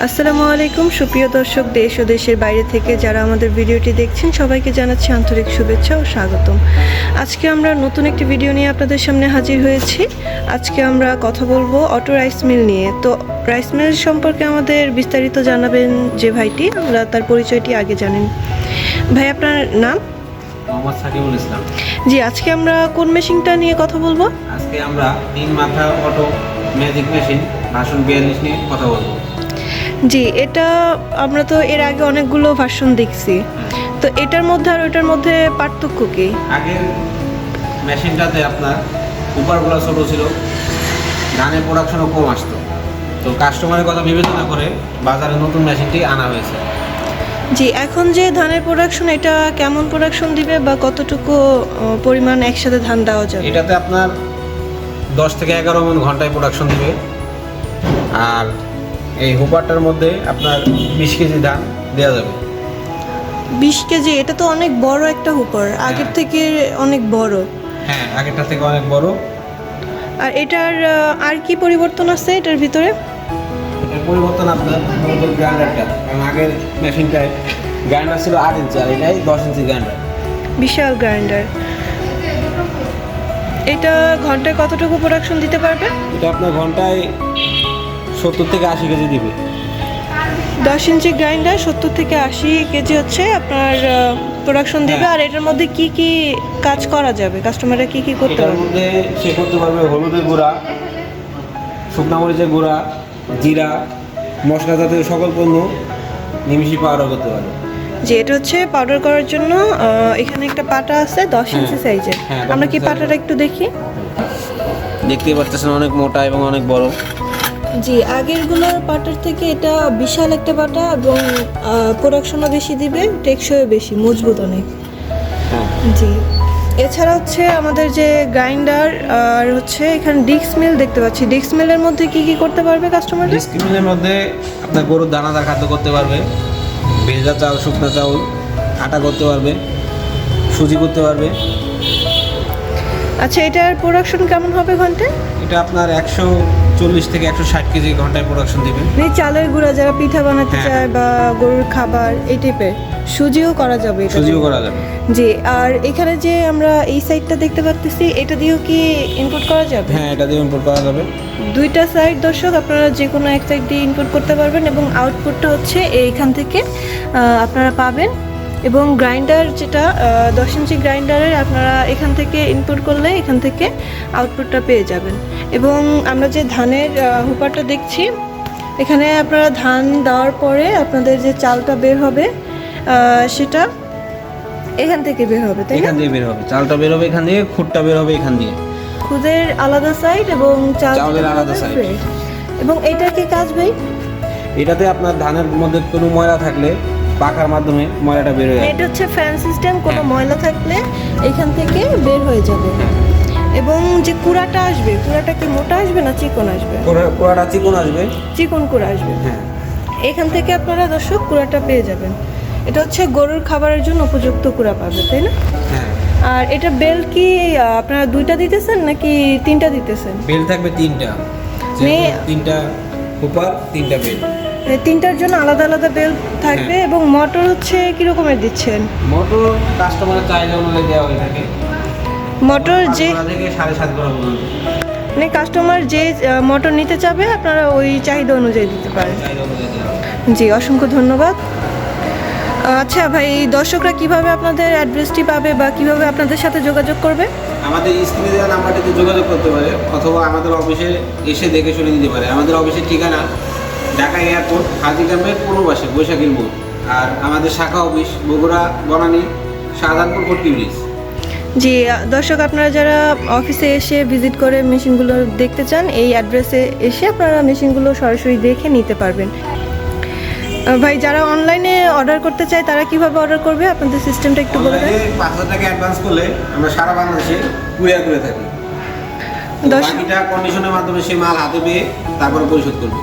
আসসালামু আলাইকুম সুপ্রিয় দর্শক, দেশ ও দেশের বাইরে থেকে যারা আমাদের ভিডিওটি দেখছেন সবাইকে জানাচ্ছি আন্তরিক শুভেচ্ছা ও স্বাগতম। আজকে আমরা নতুন একটি ভিডিও নিয়ে আপনাদের সামনে হাজির হয়েছি। আজকে আমরা কথা বলবো অটো রাইস মিল নিয়ে। তো রাইস মিল সম্পর্কে আমাদের বিস্তারিত জানাবেন যে ভাইটি, আমরা তার পরিচয়টি আগে জানেন। ভাই, আপনার নাম? মোহাম্মদ সাকিবুল ইসলাম। জি, আজকে আমরা কোন মেশিনটা নিয়ে কথা বলবো? আজকে আমরা 3 মাথা অটো ম্যাজিক মেশিন ভার্সন 42 নিয়ে কথা বলবো। জি, এটা আমরা তো এর আগে অনেকগুলো ভার্সন দেখছি, তো এটার মধ্যে আর ওটার মধ্যে পার্থক্য কি? আগের মেশিনটাতে আপনার উপরগুলো ছোটো ছিল, ধানের প্রোডাকশনও কম আসতো, তো কাস্টমারের কথা বিবেচনা করে বাজারে নতুন মেশিনটি আনা হয়েছে। জি, এখন যে ধানের প্রোডাকশন, এটা কেমন প্রোডাকশন দিবে বা কতটুকু পরিমাণ একসাথে ধান দেওয়া যাবে? এটাতে আপনার 10 থেকে 11 মণ ঘন্টায় প্রোডাকশন দিবে। আর এই হুপারটার মধ্যে আপনার 20 কেজি ধান দেওয়া যাবে। 20 কেজি? এটা তো অনেক বড় একটা হুপার, আগের থেকে অনেক বড়। হ্যাঁ, আগেরটা থেকে অনেক বড়। আর এটার আর কি পরিবর্তন আছে এটার ভিতরে? এটার পরিবর্তন আপনার নতুন গ্রাইন্ডারটা, কারণ আগের মেশিনটায় গ্রাইন্ডার ছিল 8 ইঞ্চি, আর এটাই 10 ইঞ্চি গ্রাইন্ডার। বিশাল গ্রাইন্ডার। এটা ঘন্টায় কতটুকু প্রোডাকশন দিতে পারবে? এটা আপনার ঘন্টায় 70 থেকে 80 কেজি দিবে। 10 ইঞ্চি গ্রাইন্ডার 70 থেকে 80 কেজি হচ্ছে আপনার প্রোডাকশন দেবে। আর এটার মধ্যে কি কি কাজ করা যাবে, কাস্টমাররা কি কি করতে এটার পারবে? মধ্যে সে করতে পারবে হলুদের গুঁড়া, শুকনা মরিচের গুঁড়া, জিরা, মশলা জাতীয় সকল পণ্য নিমিষে পাউডার করতে পারবে। যে এটা হচ্ছে পাউডার করার জন্য এখানে একটা পাটা আছে 10 ইঞ্চি সাইজের। হ্যাঁ, আমরা কি 10 ইঞ্চি পাটাটা একটু দেখি? দেখতেই পাচ্ছেন অনেক মোটা এবং অনেক বড়। জি, আগেরগুলোর পাটার থেকে এটা বিশাল একটা পাটা এবং প্রোডাকশনও বেশি দিবে, টেকসইও বেশি, মজবুত অনেক। হ্যাঁ, জি, এছাড়া হচ্ছে আমাদের যে গ্রাইন্ডার আর হচ্ছে এখানে ডিক্স মিল দেখতে পাচ্ছি। ডিক্স মিলের মধ্যে কি কি করতে পারবে কাস্টমার? ডিস্ক মিলের মধ্যে আপনার গরুর দানাদার খাদ্য করতে পারবে, ভেজা চাল, শুকনা চাউল, আটা করতে পারবে, সুজি করতে পারবে। আচ্ছা, এটার প্রোডাকশন কেমন হবে ঘন্টায়? এটা আপনার 140 থেকে 160 কেজি ঘন্টায় প্রোডাকশন দিবে। মানে চালের গুঁড়া যারা পিঠা বানাতে হ্যাঁ। চায় বা গরুর খাবার এই টাইপের, সুজিও করা যাবে এটা সুজিও দিয়ে? করা যাবে। জি, আর এখানে যে আমরা এই সাইডটা দেখতে পাচ্ছি, এটা দিয়েও কি ইনপুট করা যাবে? হ্যাঁ, এটা দিয়ে ইম্পোর্ট করা যাবে। দুইটা সাইড দর্শক, আপনারা যে কোনো এক সাইড দিয়ে ইনপুট করতে পারবেন এবং আউটপুটটা হচ্ছে এইখান থেকে আপনারা পাবেন। এবং গ্রাইন্ডার যেটা 10 ইঞ্চি গ্রাইন্ডারের, আপনারা এখান থেকে ইনপুট করলে এখান থেকে আউটপুটটা পেয়ে যাবেন। এবং আমরা যে ধানের হুপারটা দেখছি, এখানে আপনারা ধান দেওয়ার পরে আপনাদের যে চালটা বের হবে সেটা এখান থেকে বের হবে, তাই না? এখান দিয়ে বের হবে, চালটা বের হবে এখান দিয়ে, খুঁটটা বের হবে এখান দিয়ে। খুদের আলাদা সাইড এবং চাউলের আলাদা side। এবং এইটার কি কাজ ভাই? এটাতে আপনার ধানের মধ্যে কোনো ময়লা থাকলে পাখার মাধ্যমে ময়লাটা বের হয়ে যাবে। এটা হচ্ছে ফ্যান সিস্টেম, কোনো হ্যাঁ। ময়লা থাকলে এখান থেকে বের হয়ে যাবে। এবং যে কুড়াটা আসবে, কুড়াটা কি মোটা আসবে না চিকন আসবে? কুড়াটা চিকন আসবে। চিকন কুড়া আসবে। হ্যাঁ, এখান থেকে আপনারা দর্শক কুড়াটা পেয়ে যাবেন। এটা হচ্ছে গরুর খাবারের জন্য উপযুক্ত কুড়া পাবে, তাই না? হ্যাঁ। আর এটা বেল কি আপনারা 2টা দিতেছেন নাকি 3টা দিতেছেন? বেল থাকবে 3টা, মে- 3টা হুপার, 3টা বেল। 3টার জন্য আলাদা আলাদা বেল থাকবে। হ্যাঁ। এবং মোটর হচ্ছে কি রকমের দিচ্ছেন? মোটর কাস্টমারের চাহিদা অনুযায়ী দেওয়া হয়ে থাকে। মোটর যে 5 থেকে 7.5 গড়া পর্যন্ত মানে কাস্টমার যে মোটর নিতে চাবে আপনারা ওই চাহিদা অনুযায়ী দিতে পারেন। চাহিদা অনুযায়ী দেওয়া হয়। জি, অসংখ্য ধন্যবাদ। আচ্ছা ভাই, দর্শকরা কিভাবে আপনাদের অ্যাড্রেসটি পাবে বা কিভাবে আপনাদের সাথে যোগাযোগ করবে? আমাদের স্ক্রিনে দেওয়া নাম্বারটিতে যোগাযোগ করতে পারে, অথবা আমাদের অফিসে এসে দেখে শুনে নিতে পারে। আমাদের অফিসের ঠিকানা ঢাকা এয়ারপোর্ট, হাজিগ্রামের পূর্ব পাশে বৈশাখীর মোড়। আর আমাদের শাখা অফিস বগুড়া, বনানী, শাহজাহানপুর, কটকি ব্রিজ। জি, দর্শক আপনারা যারা অফিসে এসে ভিজিট করে মেশিনগুলো দেখতে চান, এই অ্যাড্রেসে এসে আপনারা মেশিনগুলো সরাসরি দেখে নিতে পারবেন। ভাই, যারা অনলাইনে অর্ডার করতে চায় তারা কিভাবে অর্ডার করবে, আপনাদের সিস্টেমটা একটু বলে দেন। 5,000 টাকা অ্যাডভান্স করলে আমরা সারা বাংলাদেশে কুরিয়ার করে থাকি। বাকিটা কন্ডিশনের মাধ্যমে সে মাল হাতে পেয়ে তারপরে পরিশোধ করবে।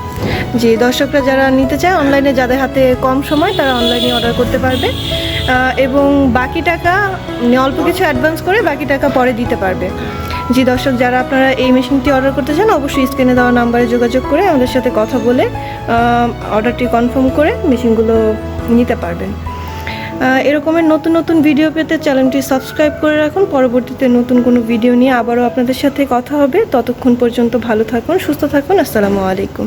জি, দর্শকরা যারা নিতে চায় অনলাইনে, যাদের হাতে কম সময় তারা অনলাইনে অর্ডার করতে পারবে এবং বাকি টাকা অল্প কিছু অ্যাডভান্স করে বাকি টাকা পরে দিতে পারবে। জি দর্শক, যারা আপনারা এই মেশিনটি অর্ডার করতে চান অবশ্যই স্ক্রিনে দেওয়া নাম্বারে যোগাযোগ করে আমাদের সাথে কথা বলে অর্ডারটি কনফার্ম করে মেশিনগুলো নিতে পারবেন। এরকমের নতুন নতুন ভিডিও পেতে চ্যানেলটি সাবস্ক্রাইব করে রাখুন। পরবর্তীতে নতুন কোনো ভিডিও নিয়ে আবারও আপনাদের সাথে কথা হবে। ততক্ষণ পর্যন্ত ভালো থাকুন, সুস্থ থাকুন। আসসালামু আলাইকুম।